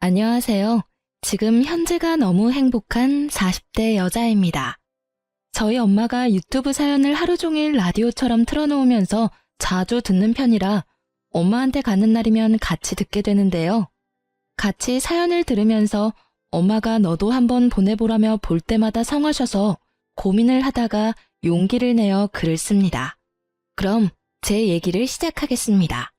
안녕하세요. 지금 현재가 너무 행복한 40대 여자입니다. 저희 엄마가 유튜브 사연을 하루 종일 라디오처럼 틀어놓으면서 자주 듣는 편이라 엄마한테 가는 날이면 같이 듣게 되는데요. 같이 사연을 들으면서 엄마가 너도 한번 보내보라며 볼 때마다 성하셔서 고민을 하다가 용기를 내어 글을 씁니다. 그럼 제 얘기를 시작하겠습니다.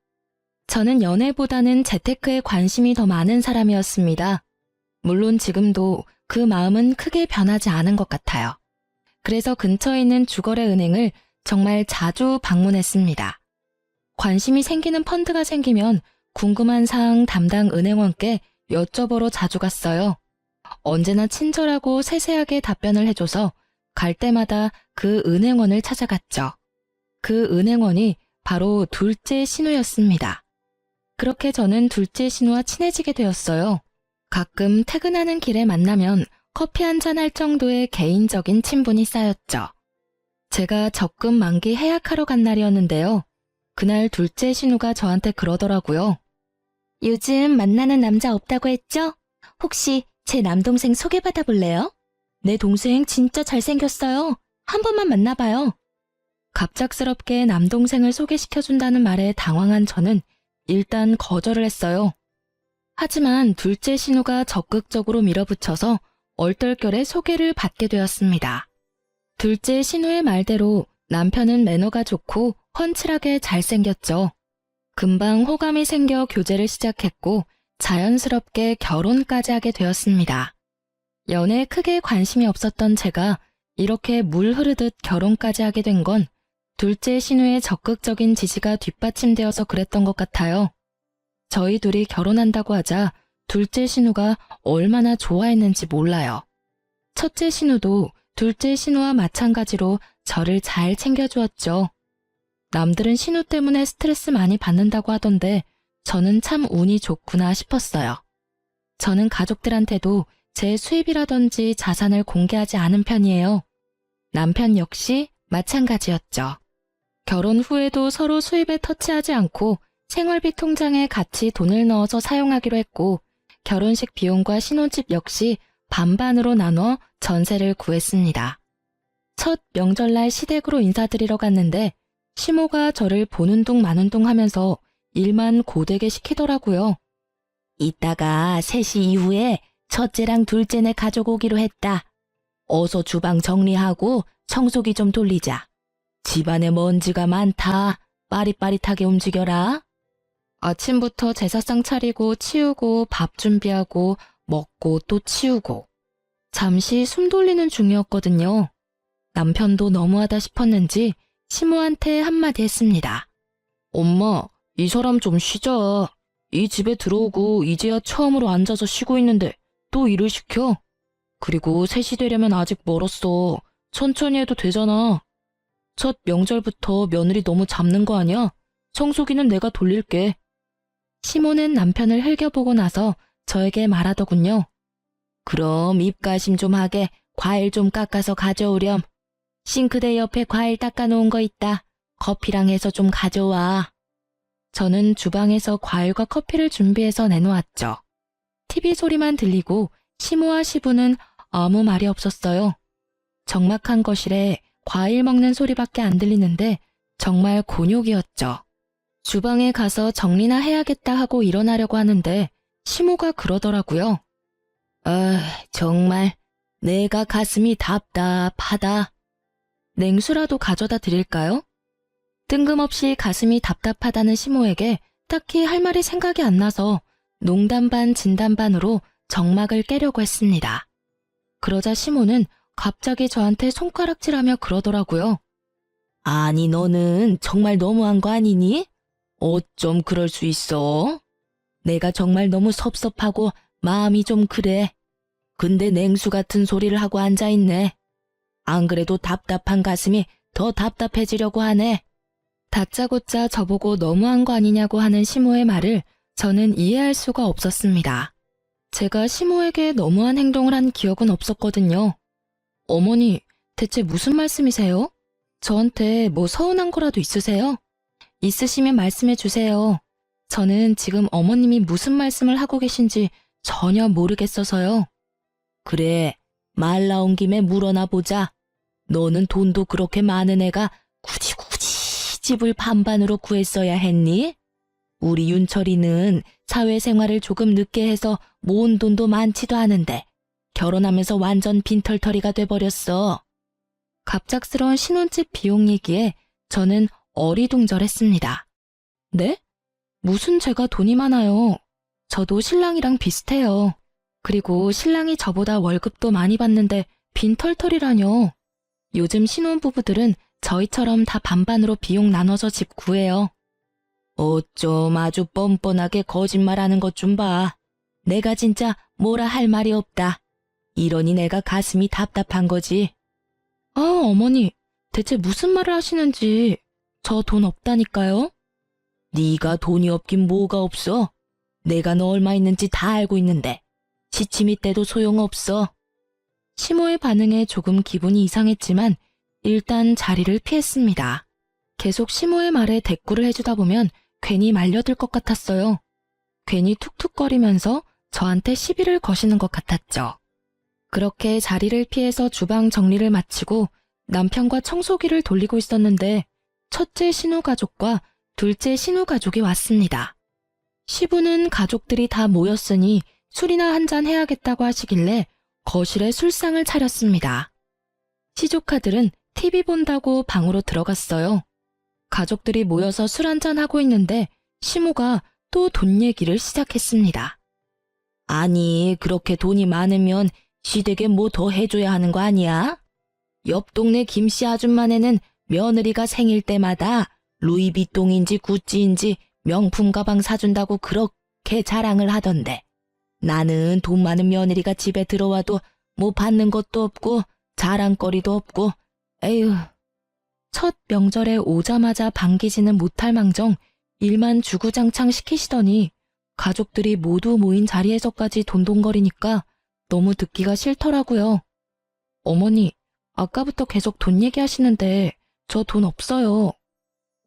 저는 연애보다는 재테크에 관심이 더 많은 사람이었습니다. 물론 지금도 그 마음은 크게 변하지 않은 것 같아요. 그래서 근처에 있는 주거래 은행을 정말 자주 방문했습니다. 관심이 생기는 펀드가 생기면 궁금한 사항 담당 은행원께 여쭤보러 자주 갔어요. 언제나 친절하고 세세하게 답변을 해줘서 갈 때마다 그 은행원을 찾아갔죠. 그 은행원이 바로 둘째 신우였습니다. 그렇게 저는 둘째 신우와 친해지게 되었어요. 가끔 퇴근하는 길에 만나면 커피 한잔 할 정도의 개인적인 친분이 쌓였죠. 제가 적금 만기 해약하러 간 날이었는데요. 그날 둘째 신우가 저한테 그러더라고요. 요즘 만나는 남자 없다고 했죠? 혹시 제 남동생 소개받아 볼래요? 내 동생 진짜 잘생겼어요. 한 번만 만나봐요. 갑작스럽게 남동생을 소개시켜준다는 말에 당황한 저는 일단 거절을 했어요. 하지만 둘째 신우가 적극적으로 밀어붙여서 얼떨결에 소개를 받게 되었습니다. 둘째 신우의 말대로 남편은 매너가 좋고 훤칠하게 잘생겼죠. 금방 호감이 생겨 교제를 시작했고 자연스럽게 결혼까지 하게 되었습니다. 연애에 크게 관심이 없었던 제가 이렇게 물 흐르듯 결혼까지 하게 된 건 둘째 신우의 적극적인 지지가 뒷받침되어서 그랬던 것 같아요. 저희 둘이 결혼한다고 하자 둘째 신우가 얼마나 좋아했는지 몰라요. 첫째 신우도 둘째 신우와 마찬가지로 저를 잘 챙겨주었죠. 남들은 신우 때문에 스트레스 많이 받는다고 하던데 저는 참 운이 좋구나 싶었어요. 저는 가족들한테도 제 수입이라든지 자산을 공개하지 않은 편이에요. 남편 역시 마찬가지였죠. 결혼 후에도 서로 수입에 터치하지 않고 생활비 통장에 같이 돈을 넣어서 사용하기로 했고 결혼식 비용과 신혼집 역시 반반으로 나눠 전세를 구했습니다. 첫 명절날 시댁으로 인사드리러 갔는데 시모가 저를 보는 둥 마는 둥 하면서 일만 고되게 시키더라고요. 이따가 3시 이후에 첫째랑 둘째네 가족 오기로 했다. 어서 주방 정리하고 청소기 좀 돌리자. 집안에 먼지가 많다. 빠릿빠릿하게 움직여라. 아침부터 제사상 차리고 치우고 밥 준비하고 먹고 또 치우고. 잠시 숨 돌리는 중이었거든요. 남편도 너무하다 싶었는지 시모한테 한마디 했습니다. 엄마, 이 사람 좀 쉬자. 이 집에 들어오고 이제야 처음으로 앉아서 쉬고 있는데 또 일을 시켜. 그리고 3시 되려면 아직 멀었어. 천천히 해도 되잖아. 첫 명절부터 며느리 너무 잡는 거 아니야? 청소기는 내가 돌릴게. 시모는 남편을 흘겨보고 나서 저에게 말하더군요. 그럼 입가심 좀 하게 과일 좀 깎아서 가져오렴. 싱크대 옆에 과일 닦아놓은 거 있다. 커피랑 해서 좀 가져와. 저는 주방에서 과일과 커피를 준비해서 내놓았죠. TV 소리만 들리고 시모와 시부는 아무 말이 없었어요. 적막한 거실에 과일 먹는 소리밖에 안 들리는데 정말 곤욕이었죠. 주방에 가서 정리나 해야겠다 하고 일어나려고 하는데 시모가 그러더라고요. 정말 내가 가슴이 답답하다. 냉수라도 가져다 드릴까요? 뜬금없이 가슴이 답답하다는 시모에게 딱히 할 말이 생각이 안 나서 농담 반 진담 반으로 정막을 깨려고 했습니다. 그러자 시모는 갑자기 저한테 손가락질하며 그러더라고요. 아니 너는 정말 너무한 거 아니니? 어쩜 그럴 수 있어? 내가 정말 너무 섭섭하고 마음이 좀 그래. 근데 냉수 같은 소리를 하고 앉아있네. 안 그래도 답답한 가슴이 더 답답해지려고 하네. 다짜고짜 저보고 너무한 거 아니냐고 하는 시모의 말을 저는 이해할 수가 없었습니다. 제가 시모에게 너무한 행동을 한 기억은 없었거든요. 어머니, 대체 무슨 말씀이세요? 저한테 뭐 서운한 거라도 있으세요? 있으시면 말씀해 주세요. 저는 지금 어머님이 무슨 말씀을 하고 계신지 전혀 모르겠어서요. 그래, 말 나온 김에 물어나 보자. 너는 돈도 그렇게 많은 애가 굳이 집을 반반으로 구했어야 했니? 우리 윤철이는 사회생활을 조금 늦게 해서 모은 돈도 많지도 않은데 결혼하면서 완전 빈털터리가 돼버렸어. 갑작스러운 신혼집 비용 얘기에 저는 어리둥절했습니다. 네? 무슨 제가 돈이 많아요. 저도 신랑이랑 비슷해요. 그리고 신랑이 저보다 월급도 많이 받는데 빈털터리라뇨. 요즘 신혼부부들은 저희처럼 다 반반으로 비용 나눠서 집 구해요. 어쩜 아주 뻔뻔하게 거짓말하는 것 좀 봐. 내가 진짜 뭐라 할 말이 없다. 이러니 내가 가슴이 답답한 거지. 아, 어머니, 대체 무슨 말을 하시는지. 저 돈 없다니까요? 네가 돈이 없긴 뭐가 없어. 내가 너 얼마 있는지 다 알고 있는데 시치미 때도 소용없어. 시모의 반응에 조금 기분이 이상했지만 일단 자리를 피했습니다. 계속 시모의 말에 대꾸를 해주다 보면 괜히 말려들 것 같았어요. 괜히 툭툭거리면서 저한테 시비를 거시는 것 같았죠. 그렇게 자리를 피해서 주방 정리를 마치고 남편과 청소기를 돌리고 있었는데 첫째 신우가족과 둘째 신우가족이 왔습니다. 시부는 가족들이 다 모였으니 술이나 한잔 해야겠다고 하시길래 거실에 술상을 차렸습니다. 시조카들은 TV 본다고 방으로 들어갔어요. 가족들이 모여서 술 한잔하고 있는데 시모가 또 돈 얘기를 시작했습니다. 아니, 그렇게 돈이 많으면 시댁에 뭐 더 해줘야 하는 거 아니야? 옆 동네 김씨 아줌마네는 며느리가 생일 때마다 루이비통인지 구찌인지 명품 가방 사준다고 그렇게 자랑을 하던데 나는 돈 많은 며느리가 집에 들어와도 뭐 받는 것도 없고 자랑거리도 없고 에휴. 첫 명절에 오자마자 반기지는 못할 망정 일만 주구장창 시키시더니 가족들이 모두 모인 자리에서까지 돈돈거리니까 너무 듣기가 싫더라고요. 어머니, 아까부터 계속 돈 얘기하시는데 저 돈 없어요.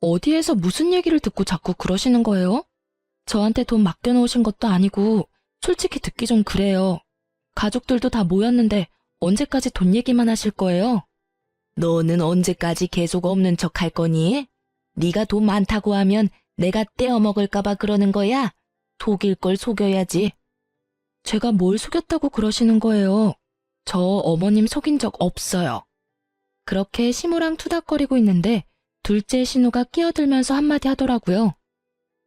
어디에서 무슨 얘기를 듣고 자꾸 그러시는 거예요? 저한테 돈 맡겨놓으신 것도 아니고 솔직히 듣기 좀 그래요. 가족들도 다 모였는데 언제까지 돈 얘기만 하실 거예요? 너는 언제까지 계속 없는 척 할 거니? 네가 돈 많다고 하면 내가 떼어먹을까 봐 그러는 거야? 속일 걸 속여야지. 제가 뭘 속였다고 그러시는 거예요? 저 어머님 속인 적 없어요. 그렇게 시모랑 투닥거리고 있는데 둘째 신우가 끼어들면서 한마디 하더라고요.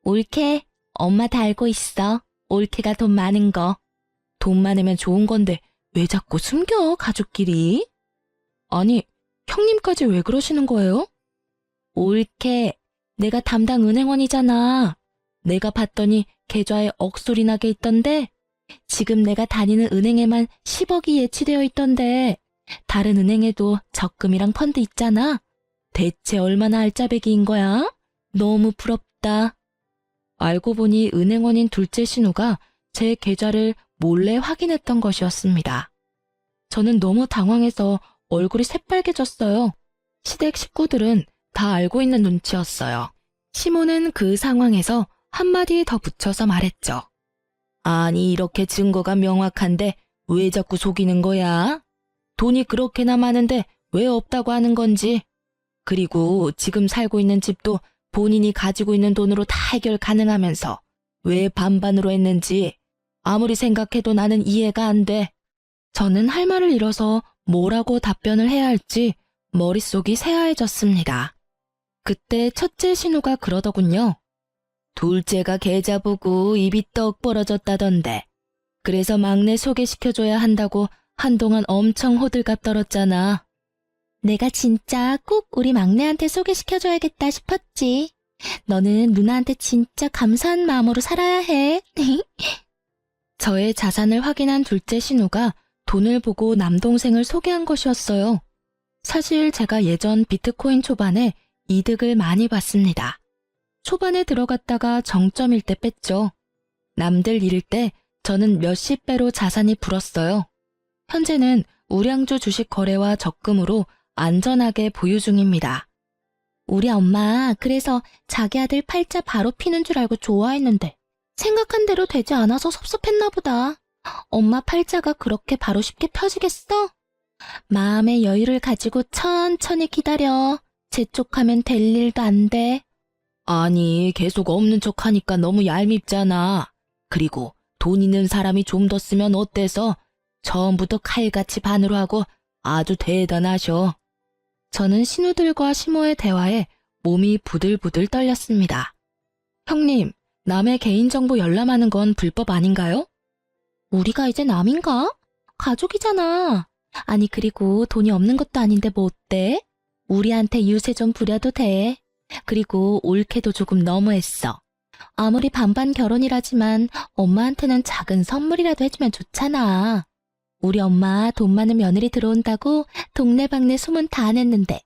올케, 엄마 다 알고 있어. 올케가 돈 많은 거. 돈 많으면 좋은 건데 왜 자꾸 숨겨, 가족끼리? 아니, 형님까지 왜 그러시는 거예요? 올케, 내가 담당 은행원이잖아. 내가 봤더니 계좌에 억소리 나게 있던데 지금 내가 다니는 은행에만 10억이 예치되어 있던데 다른 은행에도 적금이랑 펀드 있잖아. 대체 얼마나 알짜배기인 거야? 너무 부럽다. 알고 보니 은행원인 둘째 신우가 제 계좌를 몰래 확인했던 것이었습니다. 저는 너무 당황해서 얼굴이 새빨개졌어요. 시댁 식구들은 다 알고 있는 눈치였어요. 시모는 그 상황에서 한마디 더 붙여서 말했죠. 아니, 이렇게 증거가 명확한데 왜 자꾸 속이는 거야? 돈이 그렇게나 많은데 왜 없다고 하는 건지. 그리고 지금 살고 있는 집도 본인이 가지고 있는 돈으로 다 해결 가능하면서 왜 반반으로 했는지 아무리 생각해도 나는 이해가 안 돼. 저는 할 말을 잃어서 뭐라고 답변을 해야 할지 머릿속이 새하얘졌습니다. 그때 첫째 신우가 그러더군요. 둘째가 계좌 보고 입이 떡 벌어졌다던데. 그래서 막내 소개시켜줘야 한다고 한동안 엄청 호들갑 떨었잖아. 내가 진짜 꼭 우리 막내한테 소개시켜줘야겠다 싶었지. 너는 누나한테 진짜 감사한 마음으로 살아야 해. 저의 자산을 확인한 둘째 신우가 돈을 보고 남동생을 소개한 것이었어요. 사실 제가 예전 비트코인 초반에 이득을 많이 봤습니다. 초반에 들어갔다가 정점일 때 뺐죠. 남들 잃을 때 저는 몇십 배로 자산이 불었어요. 현재는 우량주 주식 거래와 적금으로 안전하게 보유 중입니다. 우리 엄마 그래서 자기 아들 팔자 바로 피는 줄 알고 좋아했는데 생각한 대로 되지 않아서 섭섭했나 보다. 엄마 팔자가 그렇게 바로 쉽게 펴지겠어? 마음의 여유를 가지고 천천히 기다려. 재촉하면 될 일도 안 돼. 아니, 계속 없는 척 하니까 너무 얄밉잖아. 그리고 돈 있는 사람이 좀 더 쓰면 어때서? 처음부터 칼같이 반으로 하고 아주 대단하셔. 저는 신우들과 시모의 대화에 몸이 부들부들 떨렸습니다. 형님, 남의 개인정보 열람하는 건 불법 아닌가요? 우리가 이제 남인가? 가족이잖아. 아니, 그리고 돈이 없는 것도 아닌데 뭐 어때? 우리한테 유세 좀 부려도 돼. 그리고 올케도 조금 너무했어. 아무리 반반 결혼이라지만 엄마한테는 작은 선물이라도 해주면 좋잖아. 우리 엄마 돈 많은 며느리 들어온다고 동네방네 소문 다 냈는데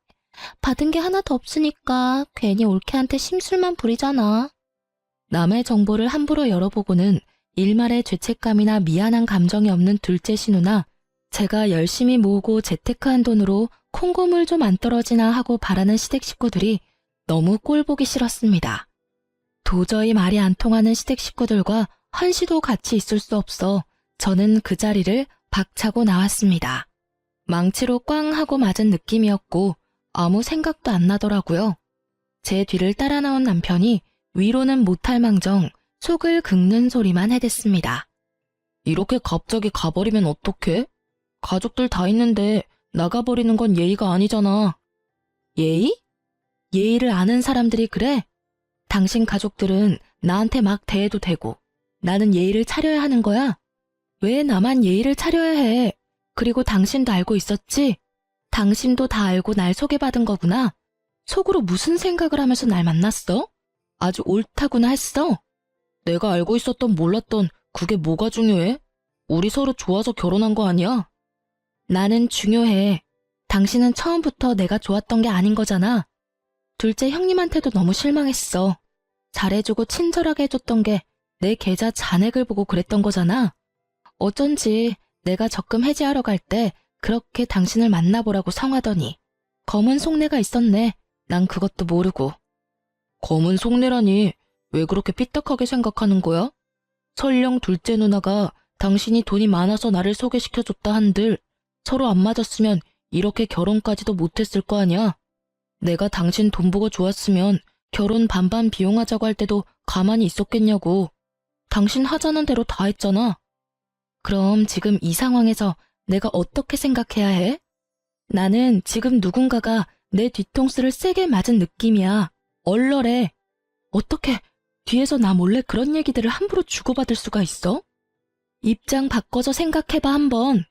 받은 게 하나도 없으니까 괜히 올케한테 심술만 부리잖아. 남의 정보를 함부로 열어보고는 일말의 죄책감이나 미안한 감정이 없는 둘째 신우나 제가 열심히 모으고 재테크한 돈으로 콩고물 좀 안 떨어지나 하고 바라는 시댁 식구들이 너무 꼴보기 싫었습니다. 도저히 말이 안 통하는 시댁 식구들과 한시도 같이 있을 수 없어 저는 그 자리를 박차고 나왔습니다. 망치로 꽝 하고 맞은 느낌이었고 아무 생각도 안 나더라고요. 제 뒤를 따라 나온 남편이 위로는 못할 망정 속을 긁는 소리만 해댔습니다. 이렇게 갑자기 가버리면 어떡해? 가족들 다 있는데 나가버리는 건 예의가 아니잖아. 예의? 예의를 아는 사람들이 그래? 당신 가족들은 나한테 막 대해도 되고 나는 예의를 차려야 하는 거야? 왜 나만 예의를 차려야 해? 그리고 당신도 알고 있었지? 당신도 다 알고 날 소개받은 거구나. 속으로 무슨 생각을 하면서 날 만났어? 아주 옳다구나 했어. 내가 알고 있었던 몰랐던 그게 뭐가 중요해? 우리 서로 좋아서 결혼한 거 아니야? 나는 중요해. 당신은 처음부터 내가 좋았던 게 아닌 거잖아. 둘째 형님한테도 너무 실망했어. 잘해주고 친절하게 해줬던 게 내 계좌 잔액을 보고 그랬던 거잖아. 어쩐지 내가 적금 해지하러 갈 때 그렇게 당신을 만나보라고 성하더니 검은 속내가 있었네. 난 그것도 모르고. 검은 속내라니 왜 그렇게 삐딱하게 생각하는 거야? 설령 둘째 누나가 당신이 돈이 많아서 나를 소개시켜줬다 한들 서로 안 맞았으면 이렇게 결혼까지도 못했을 거 아니야. 내가 당신 돈 보고 좋았으면 결혼 반반 비용하자고 할 때도 가만히 있었겠냐고. 당신 하자는 대로 다 했잖아. 그럼 지금 이 상황에서 내가 어떻게 생각해야 해? 나는 지금 누군가가 내 뒤통수를 세게 맞은 느낌이야. 얼얼해. 어떻게 뒤에서 나 몰래 그런 얘기들을 함부로 주고받을 수가 있어? 입장 바꿔서 생각해봐 한번.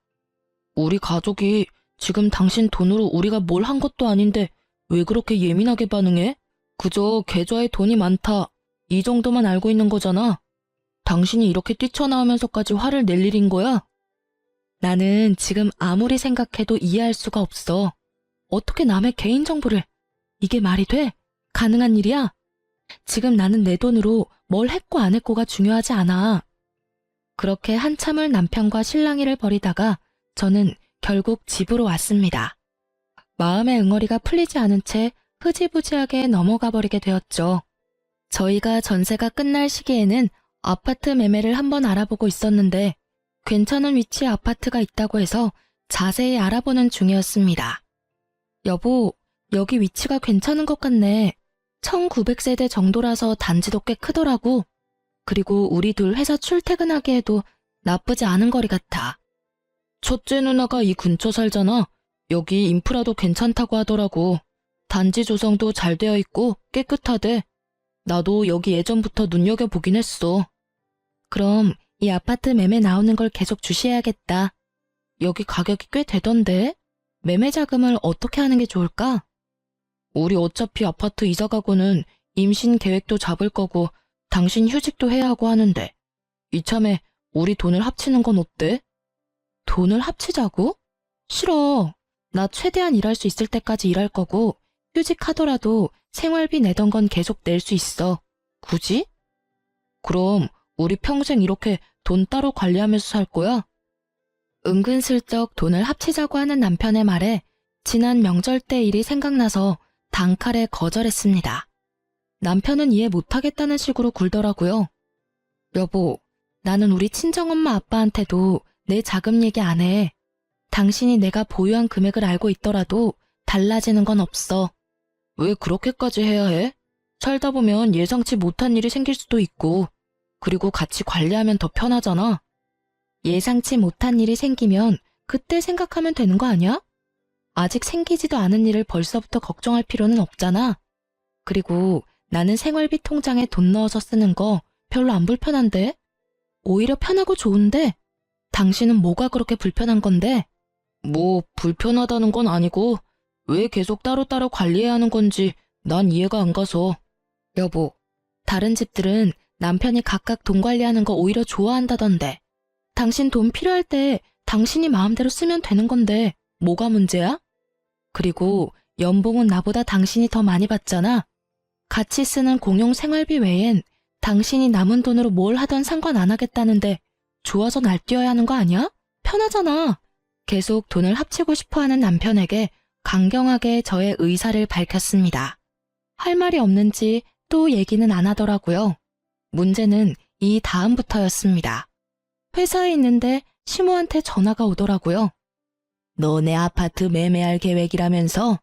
우리 가족이 지금 당신 돈으로 우리가 뭘 한 것도 아닌데 왜 그렇게 예민하게 반응해? 그저 계좌에 돈이 많다. 이 정도만 알고 있는 거잖아. 당신이 이렇게 뛰쳐나오면서까지 화를 낼 일인 거야? 나는 지금 아무리 생각해도 이해할 수가 없어. 어떻게 남의 개인정보를. 이게 말이 돼? 가능한 일이야? 지금 나는 내 돈으로 뭘 했고 안 했고가 중요하지 않아. 그렇게 한참을 남편과 실랑이를 벌이다가 저는 결국 집으로 왔습니다. 마음의 응어리가 풀리지 않은 채 흐지부지하게 넘어가 버리게 되었죠. 저희가 전세가 끝날 시기에는 아파트 매매를 한번 알아보고 있었는데 괜찮은 위치에 아파트가 있다고 해서 자세히 알아보는 중이었습니다. 여보, 여기 위치가 괜찮은 것 같네. 1900세대 정도라서 단지도 꽤 크더라고. 그리고 우리 둘 회사 출퇴근하기에도 나쁘지 않은 거리 같아. 첫째 누나가 이 근처 살잖아. 여기 인프라도 괜찮다고 하더라고. 단지 조성도 잘 되어 있고 깨끗하대. 나도 여기 예전부터 눈여겨보긴 했어. 그럼 이 아파트 매매 나오는 걸 계속 주시해야겠다. 여기 가격이 꽤 되던데? 매매 자금을 어떻게 하는 게 좋을까? 우리 어차피 아파트 이사 가고는 임신 계획도 잡을 거고 당신 휴직도 해야 하고 하는데 이참에 우리 돈을 합치는 건 어때? 돈을 합치자고? 싫어. 나 최대한 일할 수 있을 때까지 일할 거고 휴직하더라도 생활비 내던 건 계속 낼 수 있어. 굳이? 그럼 우리 평생 이렇게 돈 따로 관리하면서 살 거야? 은근슬쩍 돈을 합치자고 하는 남편의 말에 지난 명절 때 일이 생각나서 단칼에 거절했습니다. 남편은 이해 못하겠다는 식으로 굴더라고요. 여보, 나는 우리 친정엄마 아빠한테도 내 자금 얘기 안 해. 당신이 내가 보유한 금액을 알고 있더라도 달라지는 건 없어. 왜 그렇게까지 해야 해? 살다 보면 예상치 못한 일이 생길 수도 있고, 그리고 같이 관리하면 더 편하잖아. 예상치 못한 일이 생기면 그때 생각하면 되는 거 아니야? 아직 생기지도 않은 일을 벌써부터 걱정할 필요는 없잖아. 그리고 나는 생활비 통장에 돈 넣어서 쓰는 거 별로 안 불편한데? 오히려 편하고 좋은데? 당신은 뭐가 그렇게 불편한 건데? 뭐 불편하다는 건 아니고 왜 계속 따로따로 관리해야 하는 건지 난 이해가 안 가서. 여보, 다른 집들은 남편이 각각 돈 관리하는 거 오히려 좋아한다던데. 당신 돈 필요할 때 당신이 마음대로 쓰면 되는 건데 뭐가 문제야? 그리고 연봉은 나보다 당신이 더 많이 받잖아. 같이 쓰는 공용 생활비 외엔 당신이 남은 돈으로 뭘 하던 상관 안 하겠다는데 좋아서 날뛰어야 하는 거 아니야? 편하잖아. 계속 돈을 합치고 싶어하는 남편에게 강경하게 저의 의사를 밝혔습니다. 할 말이 없는지 또 얘기는 안 하더라고요. 문제는 이 다음부터였습니다. 회사에 있는데 시모한테 전화가 오더라고요. 너네 아파트 매매할 계획이라면서?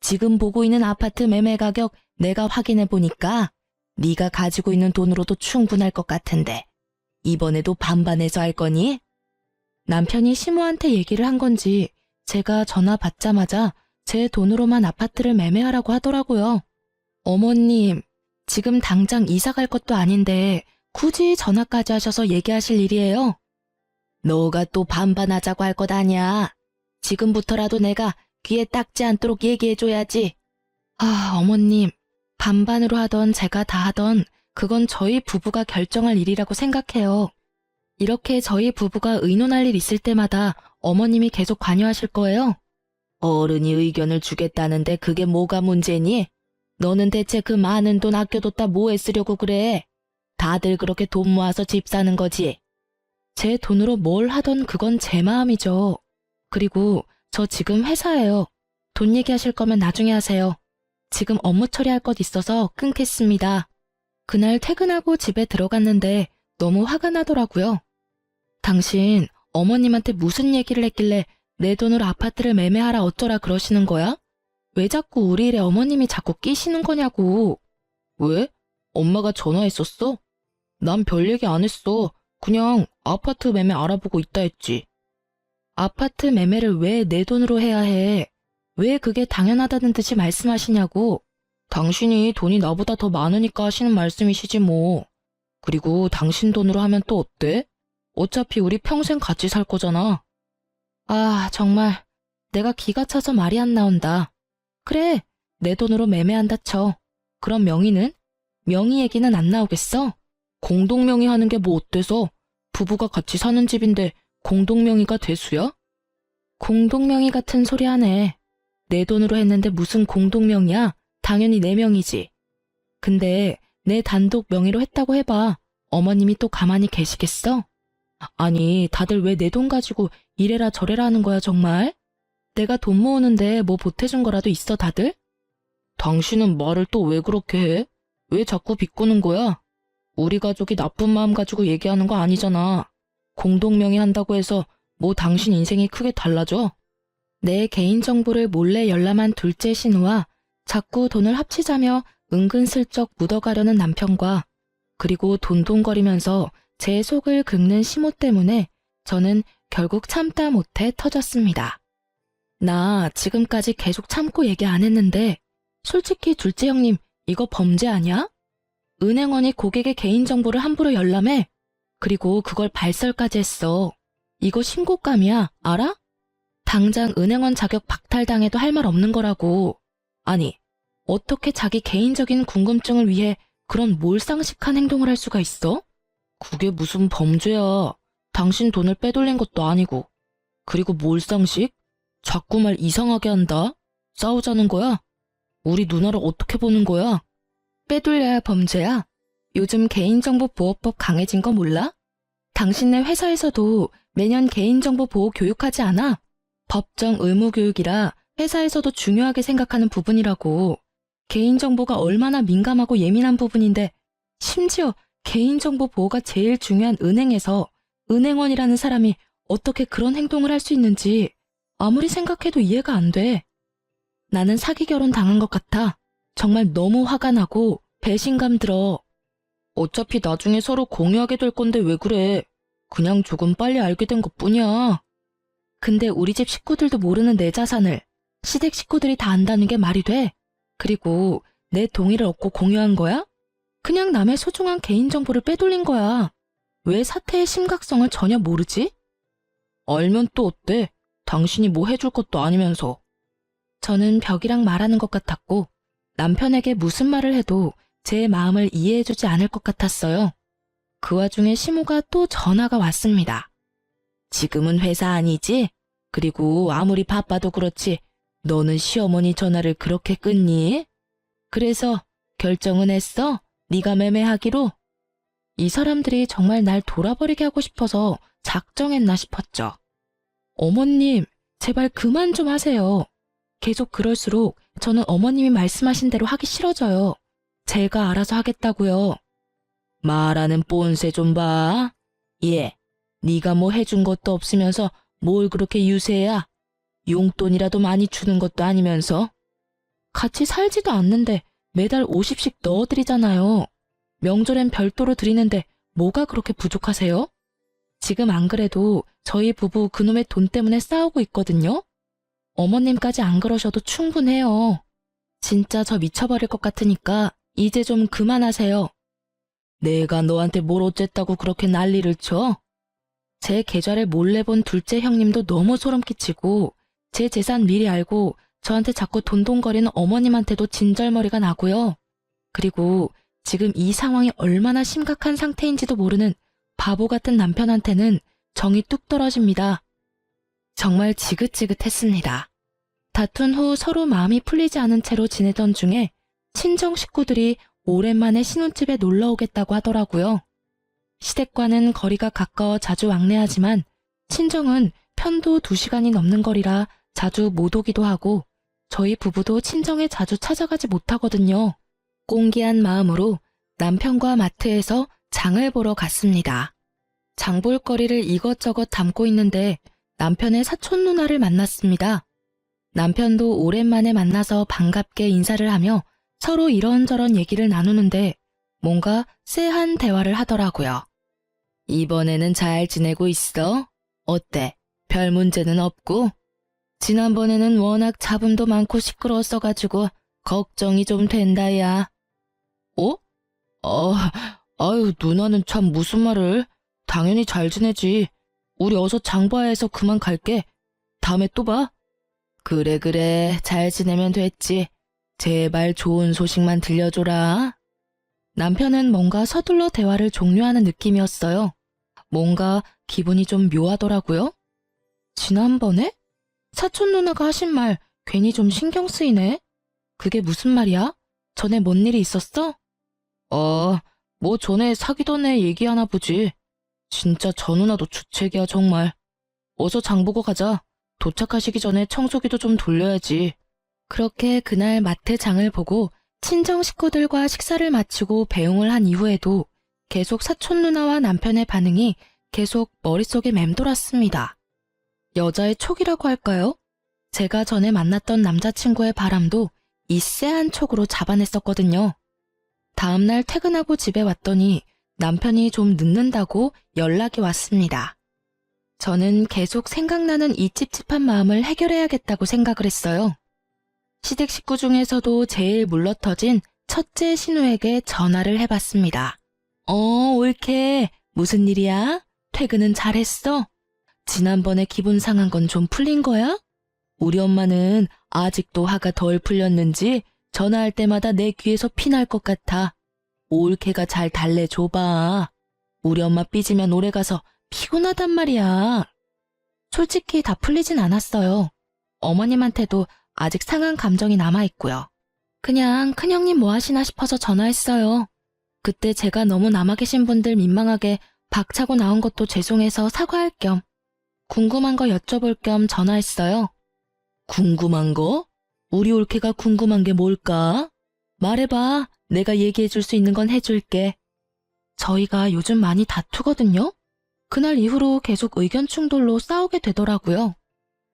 지금 보고 있는 아파트 매매 가격 내가 확인해 보니까 네가 가지고 있는 돈으로도 충분할 것 같은데 이번에도 반반해서 할 거니? 남편이 시모한테 얘기를 한 건지 제가 전화 받자마자 제 돈으로만 아파트를 매매하라고 하더라고요. 어머님, 지금 당장 이사 갈 것도 아닌데 굳이 전화까지 하셔서 얘기하실 일이에요? 너가 또 반반하자고 할 것 아니야. 지금부터라도 내가 귀에 딱지 않도록 얘기해줘야지. 어머님, 반반으로 하던 제가 다 하던 그건 저희 부부가 결정할 일이라고 생각해요. 이렇게 저희 부부가 의논할 일 있을 때마다 어머님이 계속 관여하실 거예요? 어른이 의견을 주겠다는데 그게 뭐가 문제니? 너는 대체 그 많은 돈 아껴뒀다 뭐에 쓰려고 그래? 다들 그렇게 돈 모아서 집 사는 거지. 제 돈으로 뭘 하던 그건 제 마음이죠. 그리고 저 지금 회사예요. 돈 얘기하실 거면 나중에 하세요. 지금 업무 처리할 것 있어서 끊겠습니다. 그날 퇴근하고 집에 들어갔는데 너무 화가 나더라고요. 당신 어머님한테 무슨 얘기를 했길래 내 돈으로 아파트를 매매하라 어쩌라 그러시는 거야? 왜 자꾸 우리 일에 어머님이 자꾸 끼시는 거냐고. 왜? 엄마가 전화했었어? 난 별 얘기 안 했어. 그냥 아파트 매매 알아보고 있다 했지. 아파트 매매를 왜 내 돈으로 해야 해? 왜 그게 당연하다는 듯이 말씀하시냐고. 당신이 돈이 나보다 더 많으니까 하시는 말씀이시지 뭐. 그리고 당신 돈으로 하면 또 어때? 어차피 우리 평생 같이 살 거잖아. 정말 내가 기가 차서 말이 안 나온다. 그래, 내 돈으로 매매한다 쳐. 그럼 명의는? 명의 얘기는 안 나오겠어? 공동명의 하는 게 뭐 어때서? 부부가 같이 사는 집인데 공동명의가 대수야? 공동명의 같은 소리 하네. 내 돈으로 했는데 무슨 공동명의야? 당연히 내 명의지. 근데 내 단독 명의로 했다고 해봐. 어머님이 또 가만히 계시겠어? 아니, 다들 왜 내 돈 가지고 이래라 저래라 하는 거야 정말? 내가 돈 모으는데 뭐 보태준 거라도 있어 다들? 당신은 말을 또 왜 그렇게 해? 왜 자꾸 비꼬는 거야? 우리 가족이 나쁜 마음 가지고 얘기하는 거 아니잖아. 공동명의 한다고 해서 뭐 당신 인생이 크게 달라져? 내 개인정보를 몰래 열람한 둘째 신우와 자꾸 돈을 합치자며 은근슬쩍 묻어가려는 남편과 그리고 돈돈거리면서 제 속을 긁는 시모 때문에 저는 결국 참다 못해 터졌습니다. 나 지금까지 계속 참고 얘기 안 했는데 솔직히 둘째 형님 이거 범죄 아니야? 은행원이 고객의 개인정보를 함부로 열람해. 그리고 그걸 발설까지 했어. 이거 신고감이야, 알아? 당장 은행원 자격 박탈당해도 할 말 없는 거라고. 아니, 어떻게 자기 개인적인 궁금증을 위해 그런 몰상식한 행동을 할 수가 있어? 그게 무슨 범죄야. 당신 돈을 빼돌린 것도 아니고. 그리고 몰상식? 자꾸 말 이상하게 한다. 싸우자는 거야? 우리 누나를 어떻게 보는 거야? 빼돌려야 범죄야? 요즘 개인정보보호법 강해진 거 몰라? 당신네 회사에서도 매년 개인정보 보호 교육하지 않아? 법정 의무 교육이라 회사에서도 중요하게 생각하는 부분이라고. 개인정보가 얼마나 민감하고 예민한 부분인데 심지어 개인정보 보호가 제일 중요한 은행에서 은행원이라는 사람이 어떻게 그런 행동을 할 수 있는지 아무리 생각해도 이해가 안 돼. 나는 사기 결혼 당한 것 같아. 정말 너무 화가 나고 배신감 들어. 어차피 나중에 서로 공유하게 될 건데 왜 그래? 그냥 조금 빨리 알게 된 것뿐이야. 근데 우리 집 식구들도 모르는 내 자산을 시댁 식구들이 다 안다는 게 말이 돼? 그리고 내 동의를 얻고 공유한 거야? 그냥 남의 소중한 개인정보를 빼돌린 거야. 왜 사태의 심각성을 전혀 모르지? 알면 또 어때? 당신이 뭐 해줄 것도 아니면서. 저는 벽이랑 말하는 것 같았고 남편에게 무슨 말을 해도 제 마음을 이해해주지 않을 것 같았어요. 그 와중에 시모가 또 전화가 왔습니다. 지금은 회사 아니지? 그리고 아무리 바빠도 그렇지 너는 시어머니 전화를 그렇게 끊니? 그래서 결정은 했어? 네가 매매하기로? 이 사람들이 정말 날 돌아버리게 하고 싶어서 작정했나 싶었죠. 어머님, 제발 그만 좀 하세요. 계속 그럴수록 저는 어머님이 말씀하신 대로 하기 싫어져요. 제가 알아서 하겠다고요. 말하는 뽐새 좀 봐. 예, 네가 뭐 해준 것도 없으면서 뭘 그렇게 유세야? 용돈이라도 많이 주는 것도 아니면서. 같이 살지도 않는데 매달 50씩 넣어드리잖아요. 명절엔 별도로 드리는데 뭐가 그렇게 부족하세요? 지금 안 그래도 저희 부부 그놈의 돈 때문에 싸우고 있거든요. 어머님까지 안 그러셔도 충분해요. 진짜 저 미쳐버릴 것 같으니까 이제 좀 그만하세요. 내가 너한테 뭘 어쨌다고 그렇게 난리를 쳐? 제 계좌를 몰래 본 둘째 형님도 너무 소름 끼치고 제 재산 미리 알고 저한테 자꾸 돈돈거리는 어머님한테도 진절머리가 나고요. 그리고 지금 이 상황이 얼마나 심각한 상태인지도 모르는 바보 같은 남편한테는 정이 뚝 떨어집니다. 정말 지긋지긋했습니다. 다툰 후 서로 마음이 풀리지 않은 채로 지내던 중에 친정 식구들이 오랜만에 신혼집에 놀러 오겠다고 하더라고요. 시댁과는 거리가 가까워 자주 왕래하지만 친정은 편도 2시간이 넘는 거리라 자주 못 오기도 하고 저희 부부도 친정에 자주 찾아가지 못하거든요. 꽁기한 마음으로 남편과 마트에서 장을 보러 갔습니다. 장볼 거리를 이것저것 담고 있는데 남편의 사촌 누나를 만났습니다. 남편도 오랜만에 만나서 반갑게 인사를 하며 서로 이런저런 얘기를 나누는데 뭔가 쎄한 대화를 하더라고요. 이번에는 잘 지내고 있어? 어때? 별 문제는 없고? 지난번에는 워낙 잡음도 많고 시끄러웠어가지고 걱정이 좀 된다, 야. 어? 아유, 누나는 참 무슨 말을. 당연히 잘 지내지. 우리 어서 장봐야해서 그만 갈게. 다음에 또 봐. 그래, 잘 지내면 됐지. 제발 좋은 소식만 들려줘라. 남편은 뭔가 서둘러 대화를 종료하는 느낌이었어요. 뭔가 기분이 좀 묘하더라고요. 지난번에? 사촌 누나가 하신 말 괜히 좀 신경 쓰이네. 그게 무슨 말이야? 전에 뭔 일이 있었어? 뭐 전에 사귀던 애 얘기하나 보지. 진짜 저 누나도 주책이야 정말. 어서 장 보고 가자. 도착하시기 전에 청소기도 좀 돌려야지. 그렇게 그날 마트 장을 보고 친정 식구들과 식사를 마치고 배웅을 한 이후에도 계속 사촌 누나와 남편의 반응이 계속 머릿속에 맴돌았습니다. 여자의 촉이라고 할까요? 제가 전에 만났던 남자친구의 바람도 이 쎄한 촉으로 잡아냈었거든요. 다음날 퇴근하고 집에 왔더니 남편이 좀 늦는다고 연락이 왔습니다. 저는 계속 생각나는 이 찝찝한 마음을 해결해야겠다고 생각을 했어요. 시댁 식구 중에서도 제일 물러터진 첫째 신우에게 전화를 해봤습니다. 올케. 무슨 일이야? 퇴근은 잘했어? 지난번에 기분 상한 건 좀 풀린 거야? 우리 엄마는 아직도 화가 덜 풀렸는지 전화할 때마다 내 귀에서 피날 것 같아. 올케가 잘 달래줘봐. 우리 엄마 삐지면 오래가서 피곤하단 말이야. 솔직히 다 풀리진 않았어요. 어머님한테도 아직 상한 감정이 남아있고요. 그냥 큰형님 뭐 하시나 싶어서 전화했어요. 그때 제가 너무 남아 계신 분들 민망하게 박차고 나온 것도 죄송해서 사과할 겸 궁금한 거 여쭤볼 겸 전화했어요. 궁금한 거? 우리 올케가 궁금한 게 뭘까? 말해봐. 내가 얘기해 줄 수 있는 건 해줄게. 저희가 요즘 많이 다투거든요. 그날 이후로 계속 의견 충돌로 싸우게 되더라고요.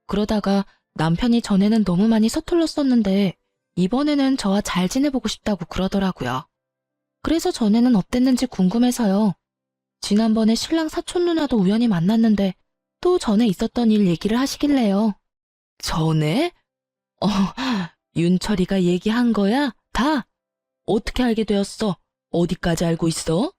그러다가 남편이 전에는 너무 많이 서툴렀었는데 이번에는 저와 잘 지내보고 싶다고 그러더라고요. 그래서 전에는 어땠는지 궁금해서요. 지난번에 신랑 사촌 누나도 우연히 만났는데 또 전에 있었던 일 얘기를 하시길래요. 전에? 어, 윤철이가 얘기한 거야? 다? 어떻게 알게 되었어? 어디까지 알고 있어?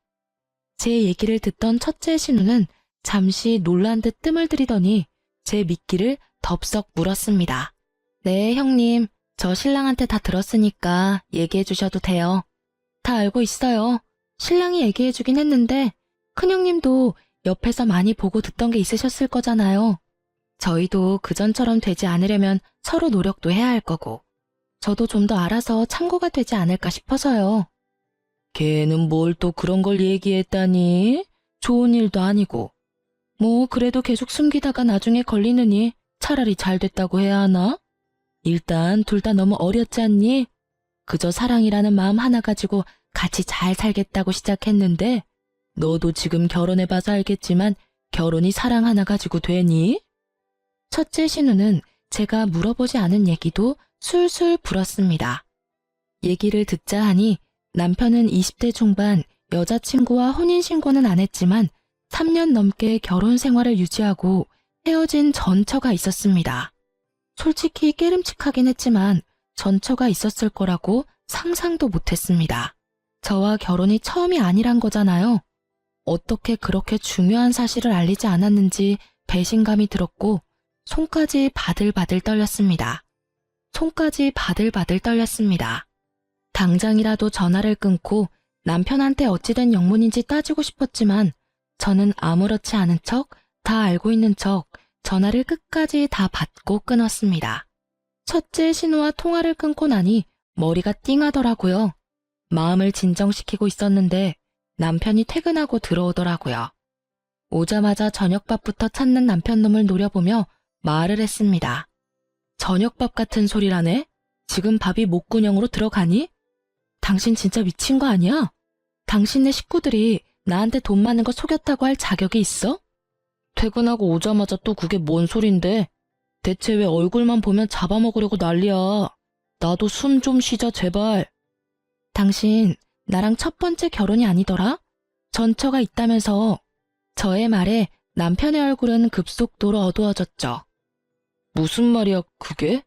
제 얘기를 듣던 첫째 신우는 잠시 놀란 듯 뜸을 들이더니 제 미끼를 덥석 물었습니다. 네, 형님. 저 신랑한테 다 들었으니까 얘기해 주셔도 돼요. 다 알고 있어요. 신랑이 얘기해 주긴 했는데 큰형님도 옆에서 많이 보고 듣던 게 있으셨을 거잖아요. 저희도 그전처럼 되지 않으려면 서로 노력도 해야 할 거고 저도 좀 더 알아서 참고가 되지 않을까 싶어서요. 걔는 뭘 또 그런 걸 얘기했다니? 좋은 일도 아니고. 뭐 그래도 계속 숨기다가 나중에 걸리느니 차라리 잘 됐다고 해야 하나? 일단 둘 다 너무 어렸지 않니? 그저 사랑이라는 마음 하나 가지고 같이 잘 살겠다고 시작했는데 너도 지금 결혼해봐서 알겠지만 결혼이 사랑 하나 가지고 되니? 첫째 신우는 제가 물어보지 않은 얘기도 술술 불었습니다. 얘기를 듣자 하니 남편은 20대 중반 여자친구와 혼인신고는 안 했지만 3년 넘게 결혼 생활을 유지하고 헤어진 전처가 있었습니다. 솔직히 깨름칙하긴 했지만 전처가 있었을 거라고 상상도 못했습니다. 저와 결혼이 처음이 아니란 거잖아요. 어떻게 그렇게 중요한 사실을 알리지 않았는지 배신감이 들었고 손까지 바들바들 떨렸습니다. 손까지 바들바들 떨렸습니다. 당장이라도 전화를 끊고 남편한테 어찌된 영문인지 따지고 싶었지만 저는 아무렇지 않은 척, 다 알고 있는 척 전화를 끝까지 다 받고 끊었습니다. 첫째 신우와 통화를 끊고 나니 머리가 띵하더라고요. 마음을 진정시키고 있었는데 남편이 퇴근하고 들어오더라고요. 오자마자 저녁밥부터 찾는 남편놈을 노려보며 말을 했습니다. 저녁밥 같은 소리라네? 지금 밥이 목구녕으로 들어가니? 당신 진짜 미친 거 아니야? 당신네 식구들이 나한테 돈 많은 거 속였다고 할 자격이 있어? 퇴근하고 오자마자 또 그게 뭔 소린데? 대체 왜 얼굴만 보면 잡아먹으려고 난리야? 나도 숨 좀 쉬자 제발. 당신 나랑 첫 번째 결혼이 아니더라? 전처가 있다면서. 저의 말에 남편의 얼굴은 급속도로 어두워졌죠. 무슨 말이야 그게?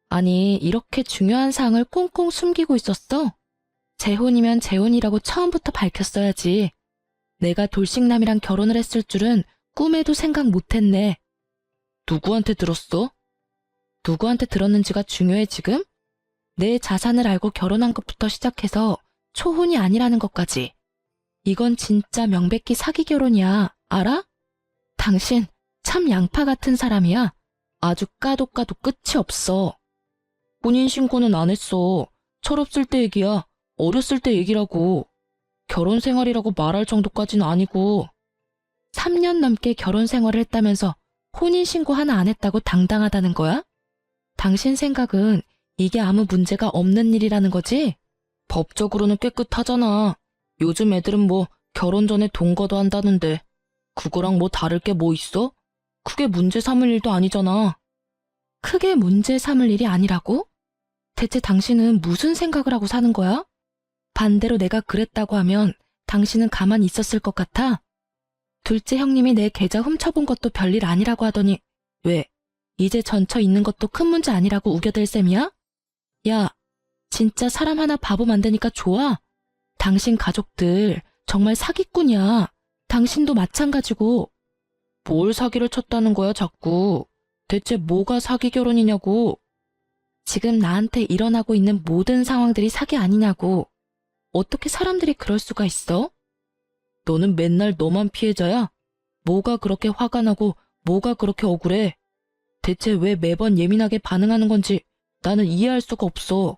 아니 이렇게 중요한 사항을 꽁꽁 숨기고 있었어? 재혼이면 재혼이라고 처음부터 밝혔어야지. 내가 돌싱남이랑 결혼을 했을 줄은 꿈에도 생각 못했네. 누구한테 들었어? 누구한테 들었는지가 중요해 지금? 내 자산을 알고 결혼한 것부터 시작해서 초혼이 아니라는 것까지. 이건 진짜 명백히 사기 결혼이야. 알아? 당신 참 양파 같은 사람이야. 아주 까도 까도 끝이 없어. 혼인신고는 안 했어. 철없을 때 얘기야. 어렸을 때 얘기라고. 결혼 생활이라고 말할 정도까지는 아니고. 3년 넘게 결혼 생활을 했다면서 혼인신고 하나 안 했다고 당당하다는 거야? 당신 생각은 이게 아무 문제가 없는 일이라는 거지? 법적으로는 깨끗하잖아. 요즘 애들은 뭐 결혼 전에 동거도 한다는데 그거랑 뭐 다를 게 뭐 있어? 크게 문제 삼을 일도 아니잖아. 크게 문제 삼을 일이 아니라고? 대체 당신은 무슨 생각을 하고 사는 거야? 반대로 내가 그랬다고 하면 당신은 가만히 있었을 것 같아? 둘째 형님이 내 계좌 훔쳐본 것도 별일 아니라고 하더니 왜? 이제 전처 있는 것도 큰 문제 아니라고 우겨댈 셈이야? 야, 진짜 사람 하나 바보 만드니까 좋아? 당신 가족들 정말 사기꾼이야. 당신도 마찬가지고. 뭘 사기를 쳤다는 거야 자꾸. 대체 뭐가 사기 결혼이냐고. 지금 나한테 일어나고 있는 모든 상황들이 사기 아니냐고. 어떻게 사람들이 그럴 수가 있어? 너는 맨날 너만 피해자야? 뭐가 그렇게 화가 나고 뭐가 그렇게 억울해? 대체 왜 매번 예민하게 반응하는 건지 나는 이해할 수가 없어.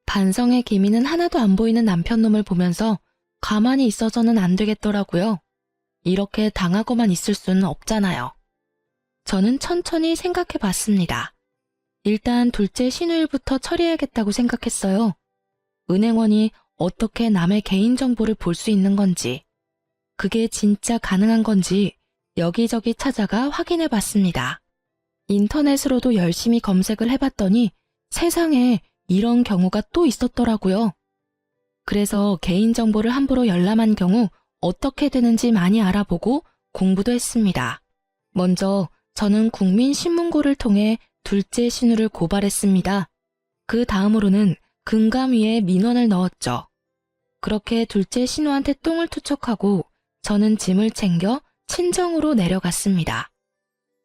반성의 기미는 하나도 안 보이는 남편놈을 보면서 가만히 있어서는 안 되겠더라고요. 이렇게 당하고만 있을 수는 없잖아요. 저는 천천히 생각해 봤습니다. 일단 둘째 신우일부터 처리해야겠다고 생각했어요. 은행원이 어떻게 남의 개인정보를 볼 수 있는 건지, 그게 진짜 가능한 건지 여기저기 찾아가 확인해 봤습니다. 인터넷으로도 열심히 검색을 해봤더니 세상에 이런 경우가 또 있었더라고요. 그래서 개인정보를 함부로 열람한 경우 어떻게 되는지 많이 알아보고 공부도 했습니다. 먼저 저는 국민신문고를 통해 둘째 신우를 고발했습니다. 그 다음으로는 금감위에 민원을 넣었죠. 그렇게 둘째 신우한테 똥을 투척하고 저는 짐을 챙겨 친정으로 내려갔습니다.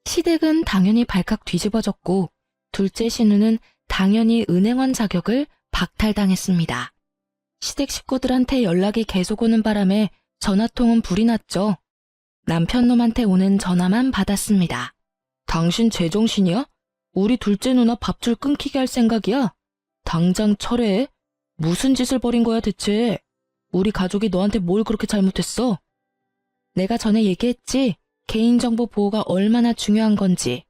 시댁은 당연히 발칵 뒤집어졌고 둘째 신우는 당연히 은행원 자격을 박탈당했습니다. 시댁 식구들한테 연락이 계속 오는 바람에 전화통은 불이 났죠. 남편 놈한테 오는 전화만 받았습니다. 당신 제정신이야? 우리 둘째 누나 밥줄 끊기게 할 생각이야? 당장 철회해. 무슨 짓을 벌인 거야 대체? 우리 가족이 너한테 뭘 그렇게 잘못했어? 내가 전에 얘기했지. 개인정보 보호가 얼마나 중요한 건지.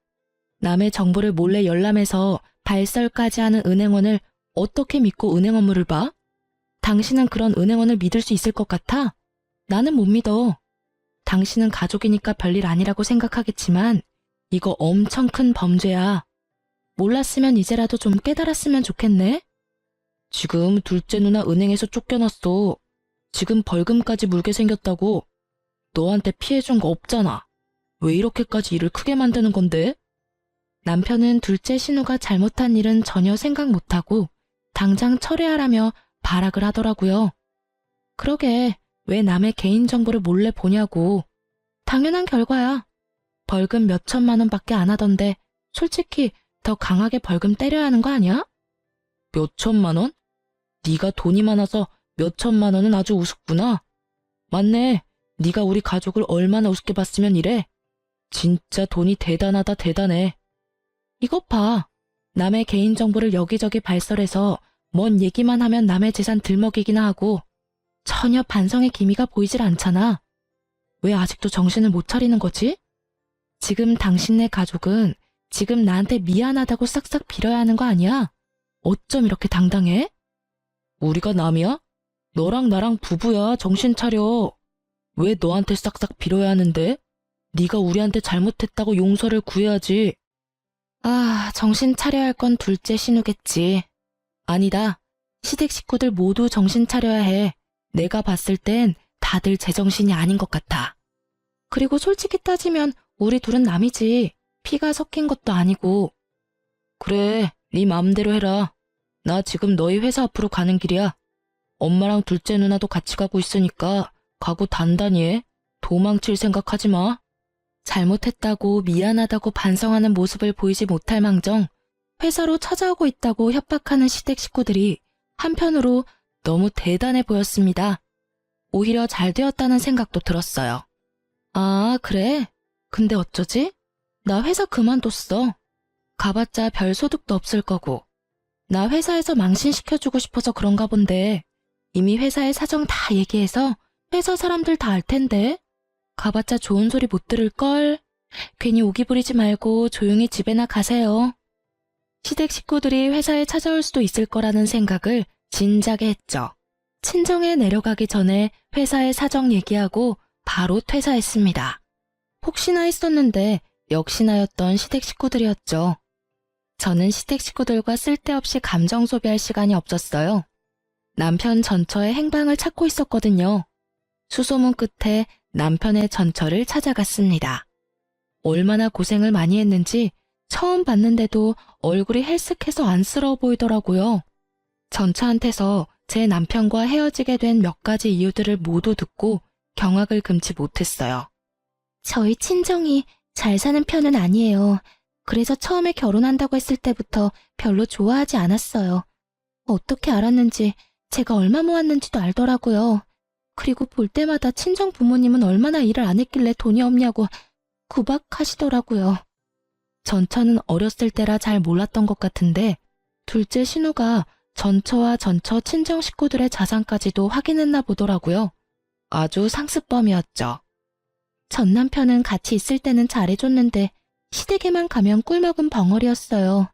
남의 정보를 몰래 열람해서 발설까지 하는 은행원을 어떻게 믿고 은행 업무를 봐? 당신은 그런 은행원을 믿을 수 있을 것 같아? 나는 못 믿어. 당신은 가족이니까 별일 아니라고 생각하겠지만 이거 엄청 큰 범죄야. 몰랐으면 이제라도 좀 깨달았으면 좋겠네. 지금 둘째 누나 은행에서 쫓겨났어. 지금 벌금까지 물게 생겼다고. 너한테 피해준 거 없잖아. 왜 이렇게까지 일을 크게 만드는 건데? 남편은 둘째 신우가 잘못한 일은 전혀 생각 못하고 당장 철회하라며 발악을 하더라고요. 그러게 왜 남의 개인정보를 몰래 보냐고. 당연한 결과야. 벌금 몇 천만 원밖에 안 하던데 솔직히 더 강하게 벌금 때려야 하는 거 아니야? 몇 천만 원? 네가 돈이 많아서 몇 천만 원은 아주 우습구나. 맞네. 네가 우리 가족을 얼마나 우습게 봤으면 이래. 진짜 돈이 대단하다 대단해. 이것 봐. 남의 개인정보를 여기저기 발설해서 뭔 얘기만 하면 남의 재산 들먹이기나 하고 전혀 반성의 기미가 보이질 않잖아. 왜 아직도 정신을 못 차리는 거지? 지금 당신네 가족은 지금 나한테 미안하다고 싹싹 빌어야 하는 거 아니야? 어쩜 이렇게 당당해? 우리가 남이야? 너랑 나랑 부부야. 정신 차려. 왜 너한테 싹싹 빌어야 하는데? 네가 우리한테 잘못했다고 용서를 구해야지. 아, 정신 차려야 할 건 둘째 신우겠지. 아니다. 시댁 식구들 모두 정신 차려야 해. 내가 봤을 땐 다들 제정신이 아닌 것 같아. 그리고 솔직히 따지면 우리 둘은 남이지. 피가 섞인 것도 아니고. 그래, 네 마음대로 해라. 나 지금 너희 회사 앞으로 가는 길이야. 엄마랑 둘째 누나도 같이 가고 있으니까 각오 단단히 해. 도망칠 생각하지 마. 잘못했다고 미안하다고 반성하는 모습을 보이지 못할 망정 회사로 찾아오고 있다고 협박하는 시댁 식구들이 한편으로 너무 대단해 보였습니다. 오히려 잘 되었다는 생각도 들었어요. 아, 그래? 근데 어쩌지? 나 회사 그만뒀어. 가봤자 별 소득도 없을 거고. 나 회사에서 망신시켜주고 싶어서 그런가 본데 이미 회사의 사정 다 얘기해서 회사 사람들 다 알 텐데. 가봤자 좋은 소리 못 들을걸. 괜히 오기 부리지 말고 조용히 집에나 가세요. 시댁 식구들이 회사에 찾아올 수도 있을 거라는 생각을 진작에 했죠. 친정에 내려가기 전에 회사의 사정 얘기하고 바로 퇴사했습니다. 혹시나 했었는데 역시나였던 시댁 식구들이었죠. 저는 시댁 식구들과 쓸데없이 감정 소비할 시간이 없었어요. 남편 전처의 행방을 찾고 있었거든요. 수소문 끝에 남편의 전처를 찾아갔습니다. 얼마나 고생을 많이 했는지 처음 봤는데도 얼굴이 헬쓱해서 안쓰러워 보이더라고요. 전처한테서 제 남편과 헤어지게 된 몇 가지 이유들을 모두 듣고 경악을 금치 못했어요. 저희 친정이 잘 사는 편은 아니에요. 그래서 처음에 결혼한다고 했을 때부터 별로 좋아하지 않았어요. 어떻게 알았는지 제가 얼마 모았는지도 알더라고요. 그리고 볼 때마다 친정 부모님은 얼마나 일을 안 했길래 돈이 없냐고 구박하시더라고요. 전처는 어렸을 때라 잘 몰랐던 것 같은데 둘째 신우가 전처와 전처 친정 식구들의 자산까지도 확인했나 보더라고요. 아주 상습범이었죠. 전 남편은 같이 있을 때는 잘해줬는데 시댁에만 가면 꿀먹은 벙어리였어요.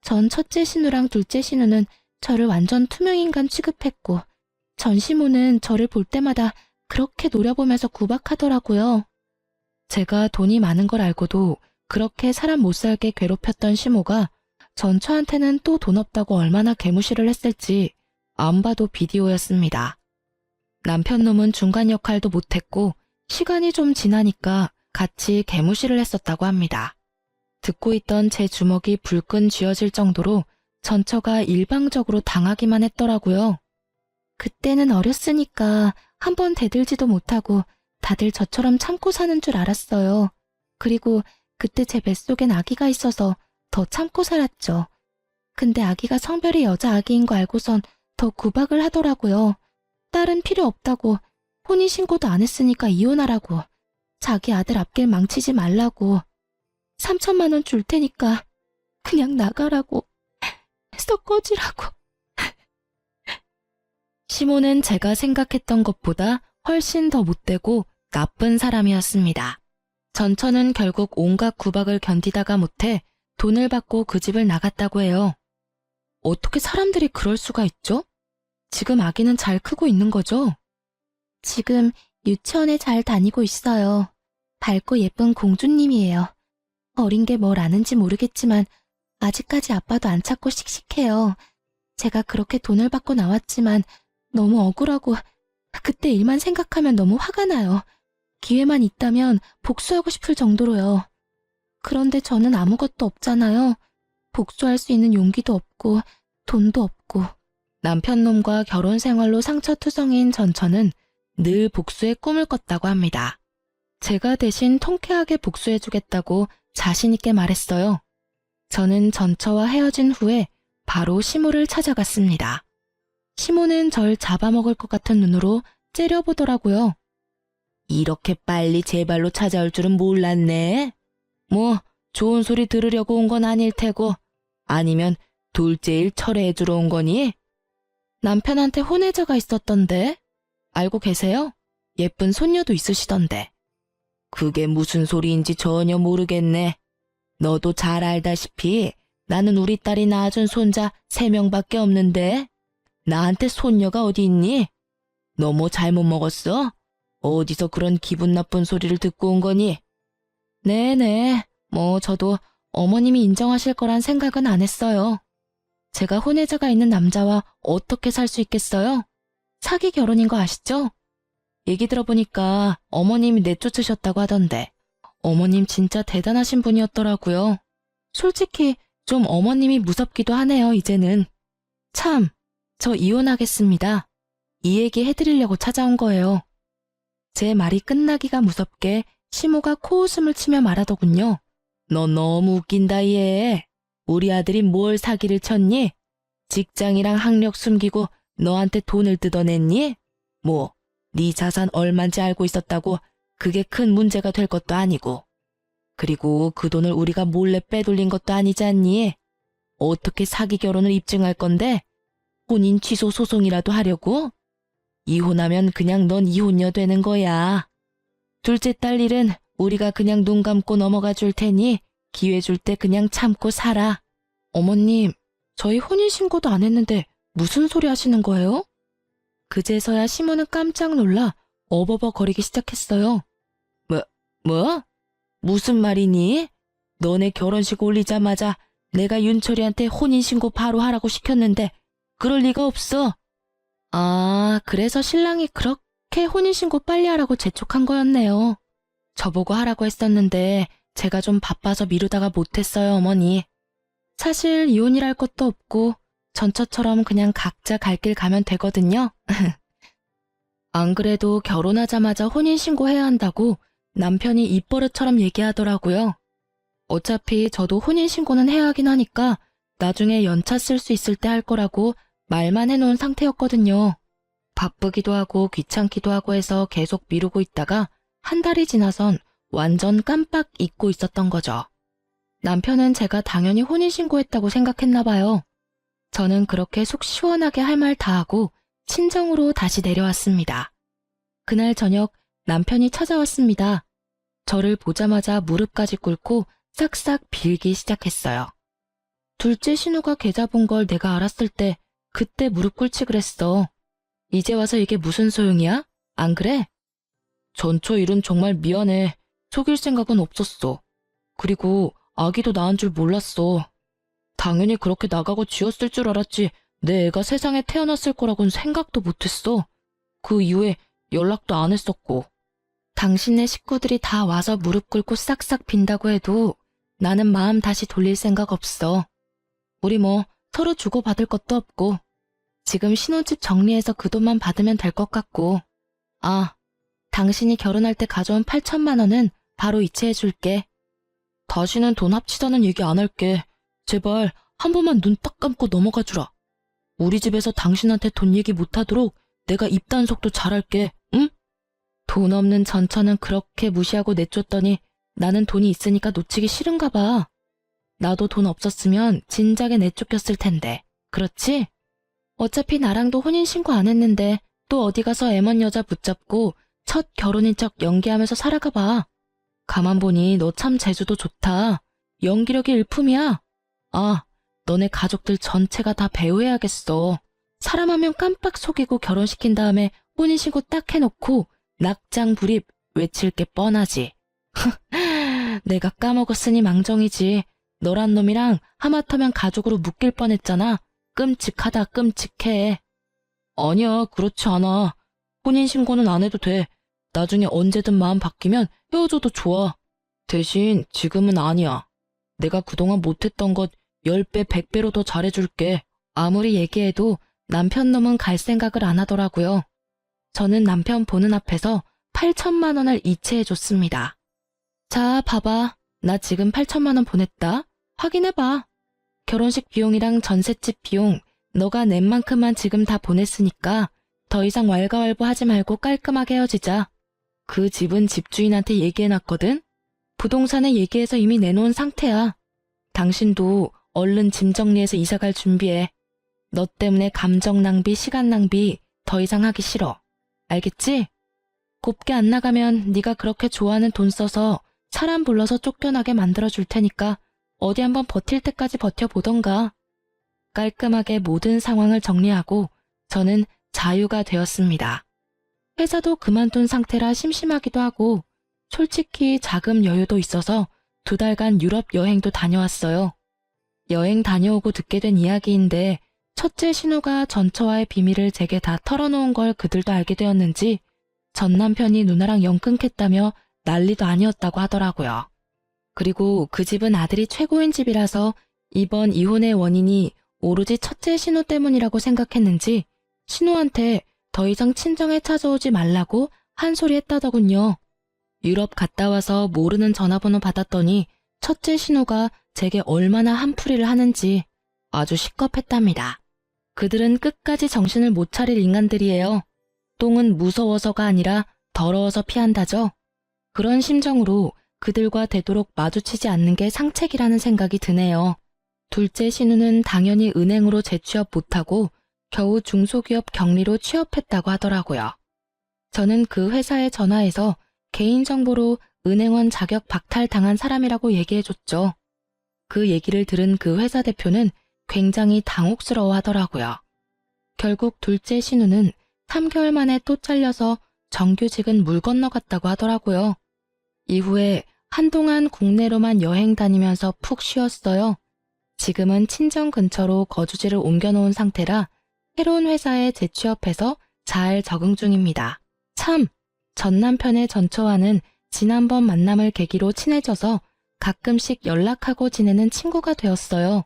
전 첫째 신우랑 둘째 신우는 저를 완전 투명인간 취급했고 전시모는 저를 볼 때마다 그렇게 노려보면서 구박하더라고요. 제가 돈이 많은 걸 알고도 그렇게 사람 못 살게 괴롭혔던 시모가 전처한테는 또 돈 없다고 얼마나 개무시를 했을지 안 봐도 비디오였습니다. 남편놈은 중간 역할도 못했고 시간이 좀 지나니까 같이 개무시를 했었다고 합니다. 듣고 있던 제 주먹이 불끈 쥐어질 정도로 전처가 일방적으로 당하기만 했더라고요. 그때는 어렸으니까 한 번 대들지도 못하고 다들 저처럼 참고 사는 줄 알았어요. 그리고 그때 제 뱃속엔 아기가 있어서 더 참고 살았죠. 근데 아기가 성별이 여자 아기인 거 알고선 더 구박을 하더라고요. 딸은 필요 없다고, 혼인신고도 안 했으니까 이혼하라고, 자기 아들 앞길 망치지 말라고, 3천만 원 줄 테니까 그냥 나가라고, 썩 꺼지라고. 시모는 제가 생각했던 것보다 훨씬 더 못되고 나쁜 사람이었습니다. 전처는 결국 온갖 구박을 견디다가 못해 돈을 받고 그 집을 나갔다고 해요. 어떻게 사람들이 그럴 수가 있죠? 지금 아기는 잘 크고 있는 거죠? 지금 유치원에 잘 다니고 있어요. 밝고 예쁜 공주님이에요. 어린 게 뭘 아는지 모르겠지만 아직까지 아빠도 안 찾고 씩씩해요. 제가 그렇게 돈을 받고 나왔지만 너무 억울하고 그때 일만 생각하면 너무 화가 나요. 기회만 있다면 복수하고 싶을 정도로요. 그런데 저는 아무것도 없잖아요. 복수할 수 있는 용기도 없고 돈도 없고. 남편놈과 결혼 생활로 상처투성이인 전처는 늘 복수의 꿈을 꿨다고 합니다. 제가 대신 통쾌하게 복수해주겠다고 자신있게 말했어요. 저는 전처와 헤어진 후에 바로 시모를 찾아갔습니다. 시모는 절 잡아먹을 것 같은 눈으로 째려보더라고요. 이렇게 빨리 제 발로 찾아올 줄은 몰랐네. 뭐 좋은 소리 들으려고 온 건 아닐 테고, 아니면 둘째일 철회해주러 온 거니? 남편한테 혼외자가 있었던데? 알고 계세요? 예쁜 손녀도 있으시던데. 그게 무슨 소리인지 전혀 모르겠네. 너도 잘 알다시피 나는 우리 딸이 낳아준 손자 3명밖에 없는데 나한테 손녀가 어디 있니? 너 뭐 잘못 먹었어? 어디서 그런 기분 나쁜 소리를 듣고 온 거니? 네네, 뭐 저도 어머님이 인정하실 거란 생각은 안 했어요. 제가 혼외자가 있는 남자와 어떻게 살 수 있겠어요? 사기 결혼인 거 아시죠? 얘기 들어보니까 어머님이 내쫓으셨다고 하던데 어머님 진짜 대단하신 분이었더라고요. 솔직히 좀 어머님이 무섭기도 하네요, 이제는. 참, 저 이혼하겠습니다. 이 얘기 해드리려고 찾아온 거예요. 제 말이 끝나기가 무섭게 시모가 코웃음을 치며 말하더군요. 너 너무 웃긴다, 얘. 우리 아들이 뭘 사기를 쳤니? 직장이랑 학력 숨기고 너한테 돈을 뜯어냈니? 뭐, 네 자산 얼만지 알고 있었다고 그게 큰 문제가 될 것도 아니고. 그리고 그 돈을 우리가 몰래 빼돌린 것도 아니지 않니? 어떻게 사기 결혼을 입증할 건데? 혼인 취소 소송이라도 하려고? 이혼하면 그냥 넌 이혼녀 되는 거야. 둘째 딸 일은 우리가 그냥 눈 감고 넘어가 줄 테니 기회 줄 때 그냥 참고 살아. 어머님, 저희 혼인신고도 안 했는데 무슨 소리 하시는 거예요? 그제서야 시모는 깜짝 놀라 어버버거리기 시작했어요. 뭐? 무슨 말이니? 너네 결혼식 올리자마자 내가 윤철이한테 혼인신고 바로 하라고 시켰는데 그럴 리가 없어. 아, 그래서 신랑이 그렇게 혼인신고 빨리 하라고 재촉한 거였네요. 저보고 하라고 했었는데 제가 좀 바빠서 미루다가 못했어요, 어머니. 사실 이혼이랄 것도 없고 전처처럼 그냥 각자 갈 길 가면 되거든요. 안 그래도 결혼하자마자 혼인신고해야 한다고 남편이 입버릇처럼 얘기하더라고요. 어차피 저도 혼인신고는 해야 하긴 하니까 나중에 연차 쓸 수 있을 때 할 거라고 말만 해놓은 상태였거든요. 바쁘기도 하고 귀찮기도 하고 해서 계속 미루고 있다가 한 달이 지나선 완전 깜빡 잊고 있었던 거죠. 남편은 제가 당연히 혼인신고했다고 생각했나 봐요. 저는 그렇게 속 시원하게 할 말 다 하고 친정으로 다시 내려왔습니다. 그날 저녁 남편이 찾아왔습니다. 저를 보자마자 무릎까지 꿇고 싹싹 빌기 시작했어요. 둘째 신우가 개 잡은 걸 내가 알았을 때 그때 무릎 꿇지 그랬어. 이제 와서 이게 무슨 소용이야? 안 그래? 전처 일은 정말 미안해. 속일 생각은 없었어. 그리고 아기도 낳은 줄 몰랐어. 당연히 그렇게 나가고 쥐었을 줄 알았지. 내 애가 세상에 태어났을 거라고는 생각도 못했어. 그 이후에 연락도 안 했었고. 당신네 식구들이 다 와서 무릎 꿇고 싹싹 빈다고 해도 나는 마음 다시 돌릴 생각 없어. 우리 뭐 서로 주고받을 것도 없고 지금 신혼집 정리해서 그 돈만 받으면 될 것 같고. 아, 당신이 결혼할 때 가져온 8천만 원은 바로 이체해줄게. 다시는 돈 합치자는 얘기 안 할게. 제발 한 번만 눈 딱 감고 넘어가 주라. 우리 집에서 당신한테 돈 얘기 못하도록 내가 입 단속도 잘할게, 응? 돈 없는 전처는 그렇게 무시하고 내쫓더니 나는 돈이 있으니까 놓치기 싫은가 봐. 나도 돈 없었으면 진작에 내쫓겼을 텐데. 그렇지? 어차피 나랑도 혼인신고 안 했는데 또 어디 가서 애먼 여자 붙잡고 첫 결혼인 척 연기하면서 살아가 봐. 가만 보니 너 참 재주도 좋다. 연기력이 일품이야. 아, 너네 가족들 전체가 다 배우해야겠어. 사람 하면 깜빡 속이고 결혼시킨 다음에 혼인신고 딱 해놓고 낙장 불입 외칠 게 뻔하지. 내가 까먹었으니 망정이지. 너란 놈이랑 하마터면 가족으로 묶일 뻔했잖아. 끔찍하다, 끔찍해. 아니야, 그렇지 않아. 혼인신고는 안 해도 돼. 나중에 언제든 마음 바뀌면 헤어져도 좋아. 대신 지금은 아니야. 내가 그동안 못했던 것 10배, 100배로 더 잘해줄게. 아무리 얘기해도 남편 놈은 갈 생각을 안 하더라고요. 저는 남편 보는 앞에서 8천만 원을 이체해줬습니다. 자, 봐봐. 나 지금 8천만 원 보냈다. 확인해봐. 결혼식 비용이랑 전셋집 비용 너가 낸 만큼만 지금 다 보냈으니까 더 이상 왈가왈부 하지 말고 깔끔하게 헤어지자. 그 집은 집주인한테 얘기해놨거든. 부동산에 얘기해서 이미 내놓은 상태야. 당신도 얼른 짐 정리해서 이사갈 준비해. 너 때문에 감정 낭비, 시간 낭비 더 이상 하기 싫어. 알겠지? 곱게 안 나가면 네가 그렇게 좋아하는 돈 써서 사람 불러서 쫓겨나게 만들어줄 테니까 어디 한번 버틸 때까지 버텨보던가. 깔끔하게 모든 상황을 정리하고 저는 자유가 되었습니다. 회사도 그만둔 상태라 심심하기도 하고 솔직히 자금 여유도 있어서 2달간 유럽 여행도 다녀왔어요. 여행 다녀오고 듣게 된 이야기인데 첫째 신우가 전처와의 비밀을 제게 다 털어놓은 걸 그들도 알게 되었는지 전 남편이 누나랑 영 끊겠다며 난리도 아니었다고 하더라고요. 그리고 그 집은 아들이 최고인 집이라서 이번 이혼의 원인이 오로지 첫째 신우 때문이라고 생각했는지 신우한테 더 이상 친정에 찾아오지 말라고 한 소리 했다더군요. 유럽 갔다 와서 모르는 전화번호 받았더니 첫째 신우가 제게 얼마나 한풀이를 하는지 아주 시겁했답니다. 그들은 끝까지 정신을 못 차릴 인간들이에요. 똥은 무서워서가 아니라 더러워서 피한다죠. 그런 심정으로 그들과 되도록 마주치지 않는 게 상책이라는 생각이 드네요. 둘째 신우는 당연히 은행으로 재취업 못하고 겨우 중소기업 경리로 취업했다고 하더라고요. 저는 그 회사에 전화해서 개인정보로 은행원 자격 박탈당한 사람이라고 얘기해줬죠. 그 얘기를 들은 그 회사 대표는 굉장히 당혹스러워 하더라고요. 결국 둘째 신우는 3개월 만에 또 잘려서 정규직은 물 건너갔다고 하더라고요. 이후에 한동안 국내로만 여행 다니면서 푹 쉬었어요. 지금은 친정 근처로 거주지를 옮겨놓은 상태라 새로운 회사에 재취업해서 잘 적응 중입니다. 참, 전 남편의 전처와는 지난번 만남을 계기로 친해져서 가끔씩 연락하고 지내는 친구가 되었어요.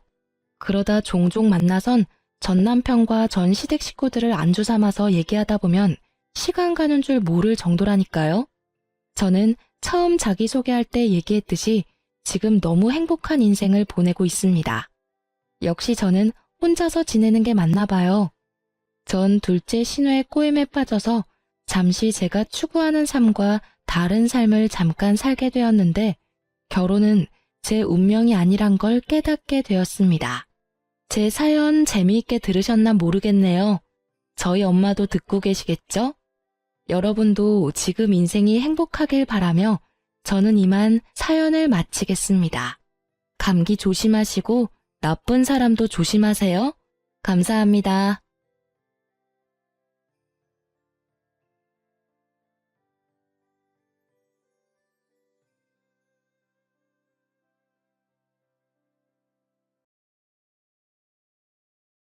그러다 종종 만나선 전 남편과 전 시댁 식구들을 안주 삼아서 얘기하다 보면 시간 가는 줄 모를 정도라니까요. 저는 처음 자기소개할 때 얘기했듯이 지금 너무 행복한 인생을 보내고 있습니다. 역시 저는 혼자서 지내는 게 맞나 봐요. 전 둘째 신우의 꼬임에 빠져서 잠시 제가 추구하는 삶과 다른 삶을 잠깐 살게 되었는데 결혼은 제 운명이 아니란 걸 깨닫게 되었습니다. 제 사연 재미있게 들으셨나 모르겠네요. 저희 엄마도 듣고 계시겠죠? 여러분도 지금 인생이 행복하길 바라며 저는 이만 사연을 마치겠습니다. 감기 조심하시고 나쁜 사람도 조심하세요. 감사합니다.